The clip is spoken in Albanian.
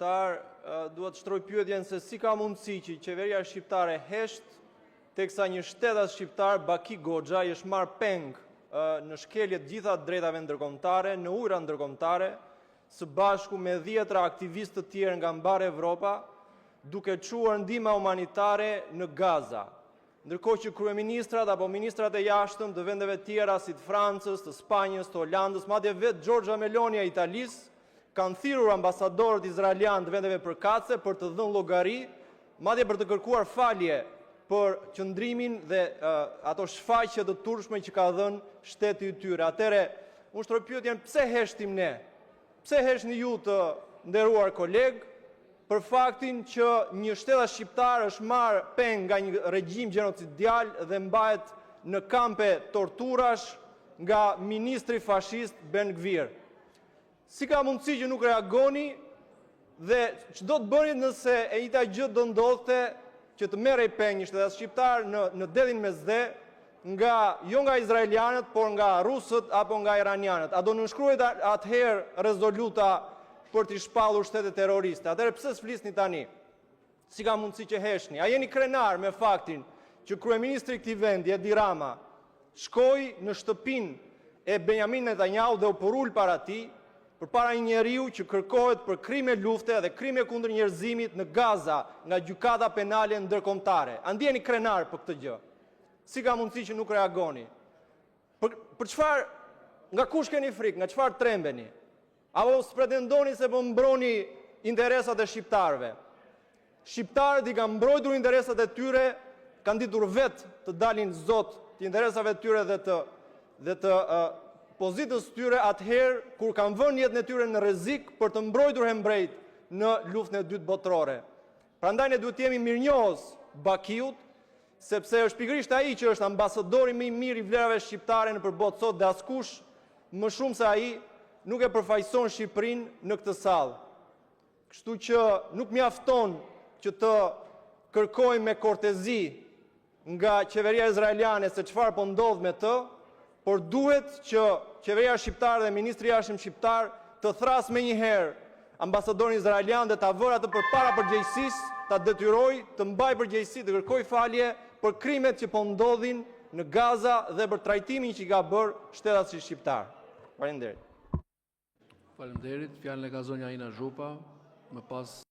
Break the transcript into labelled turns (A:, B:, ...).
A: shqiptar, duhet shtroj pyetjen se si ka mundësi që qeveria shqiptare hesht, teksa një shtetas shqiptar, Baki Goxha, i është marrë peng në shkelje të gjitha drejtave ndërkombëtare, në ujëra ndërkombëtare, së bashku me 10 aktivistë të tjerë nga mbar Evropa, duke çuar ndihmë humanitare në Gaza. Ndërkohë që kryeministrat apo ministrat e jashtëm të vendeve tjera si të Francës, të Spanjës, të Holandës, madje vetë Giorgia Meloni e Italisë, kanë thirrur ambasadorët izraelian të vendeve përkatëse për të dhënë llogari, madje për të kërkuar falje për qëndrimin dhe ato shfaqje të turpshme që ka dhënë shteti i tyre. Atëre, unë shtroj pyetjen, pse heshtim ne? Pse heshni ju të nderuar kolegë për faktin që një shtetas shqiptar është marrë peng nga një regjim gjenocidial dhe mbahet në kampe torturash nga ministri fashist Ben Gvir? Si ka mundësi që nuk reagoni dhe ç'do të bëni nëse e njëjta gjë do ndodhte që të merrej peng një shtetas shqiptar në dedin Mesdhe jo nga izraelianët, por nga rusët apo nga iranianët? A do nënshkruhet atëherë rezoluta për t'i shpallur shtetet terroriste? Atëherë pse s'flisni tani? Si ka mundësi që heshni? A jeni krenar me faktin që kryeministri i këtij vendi, Edi Rama, shkoi në shtëpinë e Benjamin Netanyahu dhe u porul para tij, përpara një njeriu që kërkohet për krime lufte dhe krime kundër njerëzimit në Gaza nga gjykata penale ndërkombëtare? A ndjeni krenar për këtë gjë? Si ka mundësi që nuk reagoni? Për çfarë, nga kush keni frikë, nga çfarë trembeni? Apo pretendoni se po mbroni interesat e shqiptarëve? Shqiptarët i kanë mbrojtur interesat e tyre, kanë ditur vetë të dalin zot të interesave të tyre dhe të pozitës tyre atëherë kur kanë vënë jetën e tyre në rrezik për të mbrojtur hembrejt në luftën e dytë botërore. Prandaj ne duhet të jemi mirënjohës Bakiut, sepse është pikërisht ai që është ambasadori më i mirë i vlerave shqiptare nëpër botë sot dhe askush më shumë se ai nuk e përfaqëson Shqipërinë në këtë sallë. Kështu që nuk mjafton që të kërkojmë me kortezi nga qeveria izraeliane se çfarë po ndodh me të, por duhet që qeveria shqiptare dhe ministri i jashtëm shqiptar të thrasë menjëherë ambasadorin izraelian dhe ta vërë atë përpara përgjegjësisë, ta detyroj të mbajë përgjegjësi, të kërkojë falje për krimet që po ndodhin në Gaza dhe për trajtimin që i ka bërë shtetasit shqiptar. Faleminderit.
B: Faleminderit. Fjalën e ka zonja Ina Zhupa, më pas